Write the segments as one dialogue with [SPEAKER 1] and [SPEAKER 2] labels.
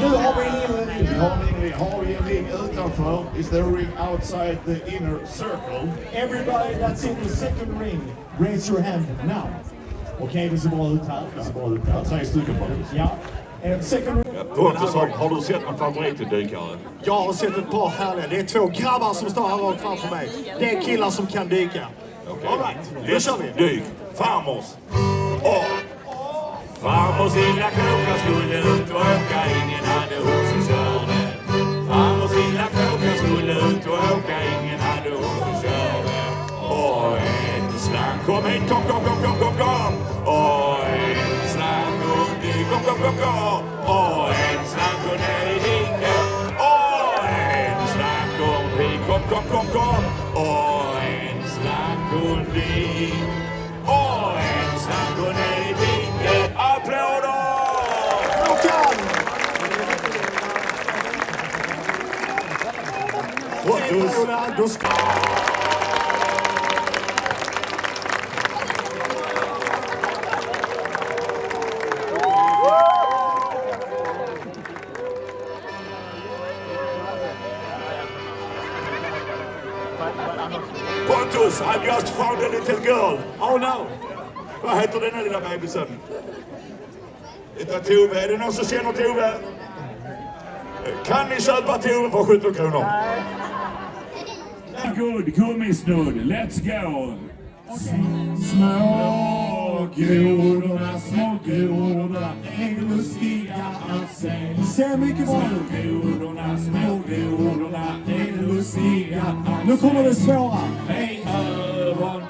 [SPEAKER 1] Nu har vi en ring.
[SPEAKER 2] Har vi en ring utanför? Is there a ring outside the inner circle?
[SPEAKER 1] Everybody that's in the second ring, raise your hand now. Okej, det ser bra ut här.
[SPEAKER 2] Ja, 3 stycken bara.
[SPEAKER 1] Ja. Second ring.
[SPEAKER 2] Pontus, har du sett någon favoritdykare?
[SPEAKER 3] Jag har sett ett par härliga. Det är 2 grabbar som står här rakt framför mig. Det är killar som kan dyka.
[SPEAKER 2] Okay.
[SPEAKER 3] All right, då kör vi.
[SPEAKER 2] Dyk. Farmors. Farmors lilla kråka skulle ut och åka. Ingen hade hon som körde. Farmors lilla kråka skulle ut och åka. Ingen hade hon som körde. Och en slang kom hit. Kom. Och en slang och dyk. Kom. Och en slang går ner i ringen. Och en slang kom hit. Kom. Och en slang går dit. Och en slang går ner i ringen. Applåder!
[SPEAKER 3] Pontus.
[SPEAKER 2] Pontus, I've just found a little girl. Oh no! Vad heter den här lilla bebisen? Det är Tove. Är det någon som känner Tove? Kan ni köpa Tove för 17 kronor?
[SPEAKER 4] Good, gummisnudd, let's go! Små grodorna är lustiga att se.
[SPEAKER 1] Ser mycket bra ut.
[SPEAKER 4] Små grodorna är lustiga att se.
[SPEAKER 1] Nu kommer det svåra.
[SPEAKER 4] Ej öron,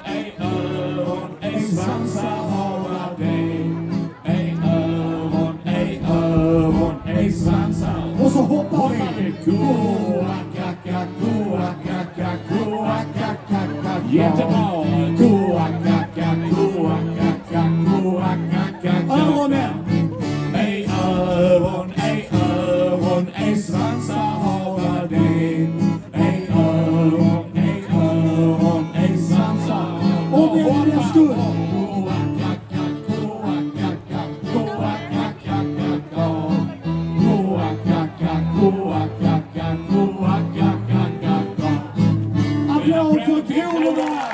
[SPEAKER 4] ej svansar hava det. Ej öron, ej svansar.
[SPEAKER 1] Och så hoppar vi.
[SPEAKER 4] Goa-kaka. Jättebra. Goa-kaka.
[SPEAKER 1] Öronen.
[SPEAKER 4] Ej öron, ej svansar hava det. Ej öron, ej svansar.
[SPEAKER 1] Och det är det skull. Applåd för grodorna!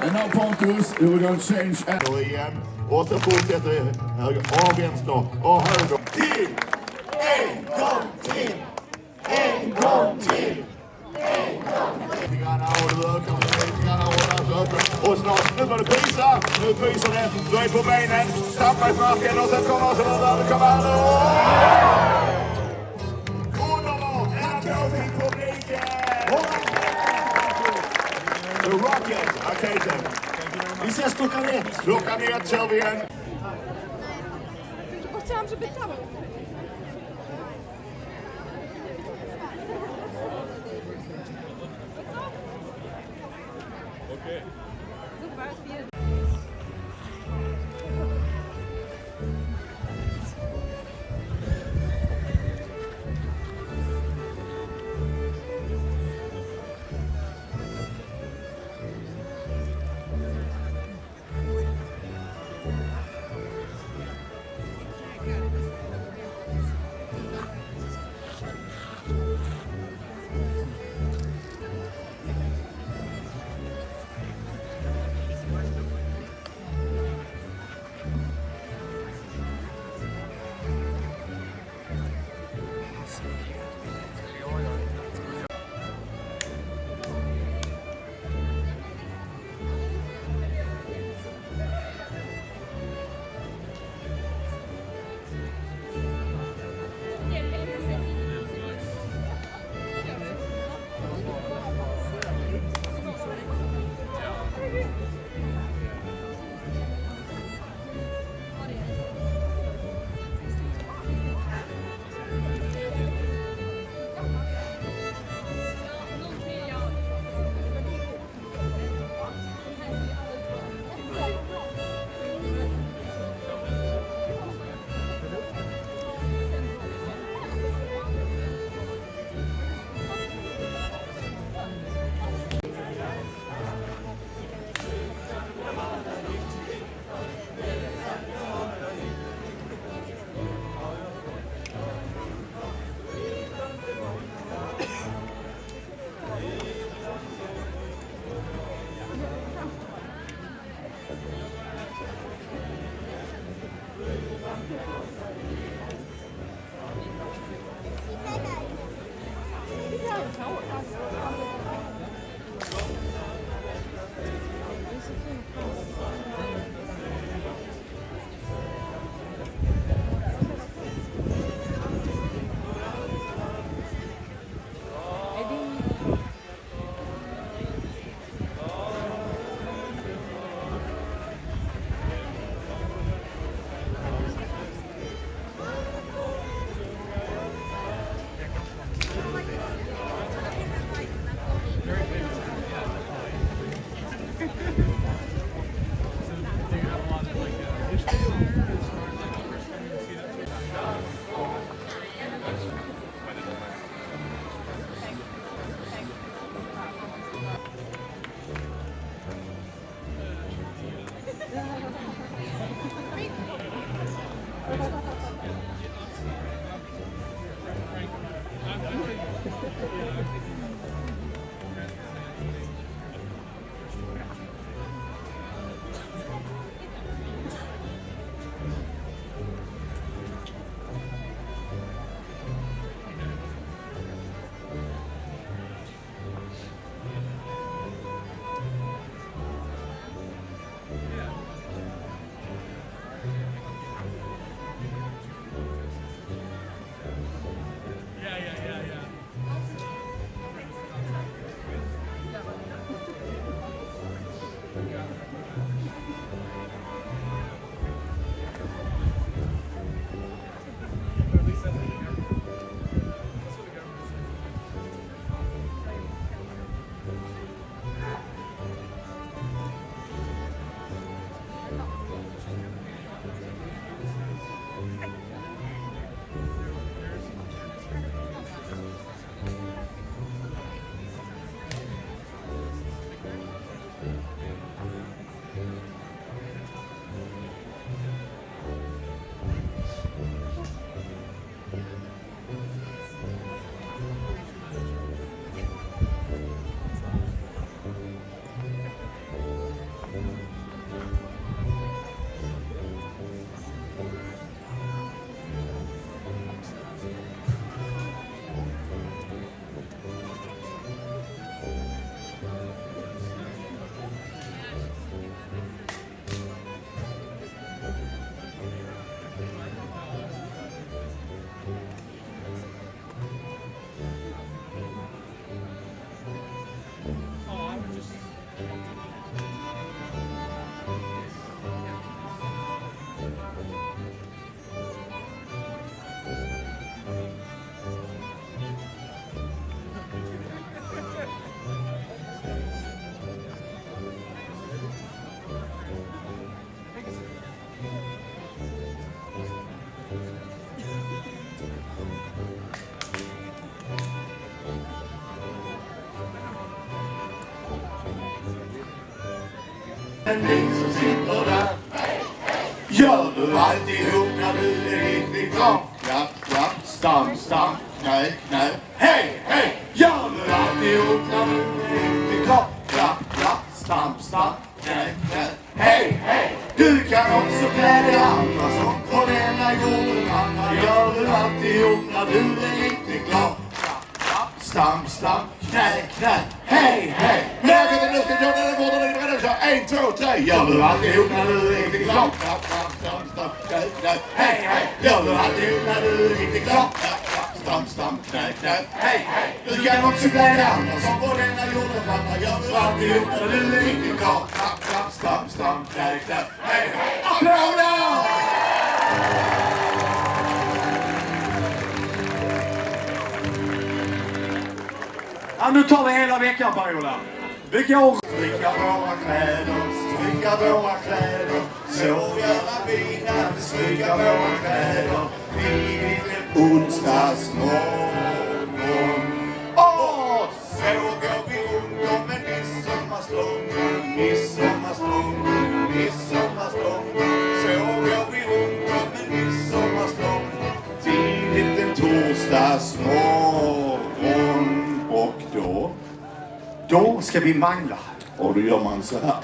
[SPEAKER 4] And now Pontus, we're going to change.
[SPEAKER 2] Då igen. Och så fortsätter vi. Höger och vänster och höger. Till! En gång till! Lite grann och du ökar lite grann och snart. Nu börjar det pysa. Nu pyser det. Du är på benen. Stampa i marken och sen kommer så där. Det kommer här. Underbart! En applåd till publiken! The Rocket! Okej sen.
[SPEAKER 3] Vi ses klockan 1.
[SPEAKER 2] Klockan 1 kör vi igen.
[SPEAKER 5] Chciałam, żeby cały.
[SPEAKER 2] Okej.
[SPEAKER 5] Super, vielen.
[SPEAKER 2] En ring som sitter där. Gör du alltihop när du är riktigt glad? Klapp, klapp, stamp, stamp, knä, knä. Hej, hej! Gör du alltihop när du är riktigt glad? Klapp, klapp, stamp, stamp, knä, knä. Hej, hej! Du kan också glädja andra som på denna jorden vandrar. Gör du alltihop när du är riktigt glad? Stamp, stamp, knä, knä. Hej, hej! Läget är nu ska jag göra den borta. Ni är beredda att köra 1, 2, 3. Gör du alltihop när du är riktigt glad? Stamp, stamp, knä, knä. Hej, hej! Gör du alltihop när du är riktigt glad? Stamp, stamp, knä, knä. Hej, hej! Du kan också glädja andra som på denna jorden vandrar. Gör du alltihop när du är riktigt glad? Stamp, stamp, knä, knä. Hej, hej! Applåder!
[SPEAKER 3] Ja, nu tar vi hela veckan, Paola. Vilka år?
[SPEAKER 2] Stryka våra kläder, stryka våra kläder. Så göra vi när vi stryka våra kläder. Vid en onsdagsmorgon. Åh, så går vi runt om en midsommarstång. Midsommarstång, midsommarstång. Så går vi runt om en midsommarstång. Tidigt en torsdagsmorgon. Och då ska vi mangla. Och då gör man så här.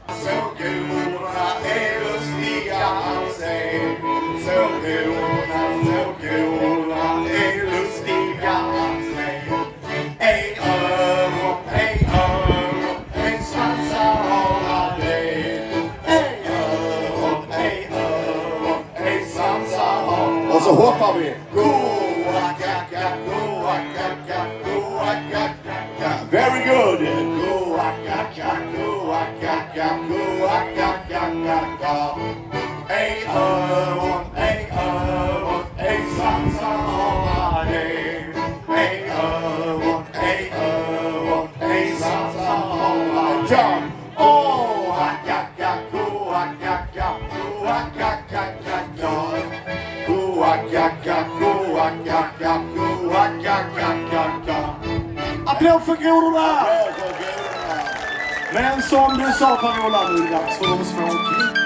[SPEAKER 2] Så grodorna är lustiga att se. Så grodorna är lustiga att se. En öron, en svansa har det. En öron, en svansa har. Och så hoppar vi. Goa-kaka, goa-kaka, goa-kaka. Very good. Goa-kaka, goa-kaka, goa-kaka. En öron, en svansa har det. En öron,
[SPEAKER 3] Applåd för grodorna! Men som du sa, Parola, nu är det dags för de små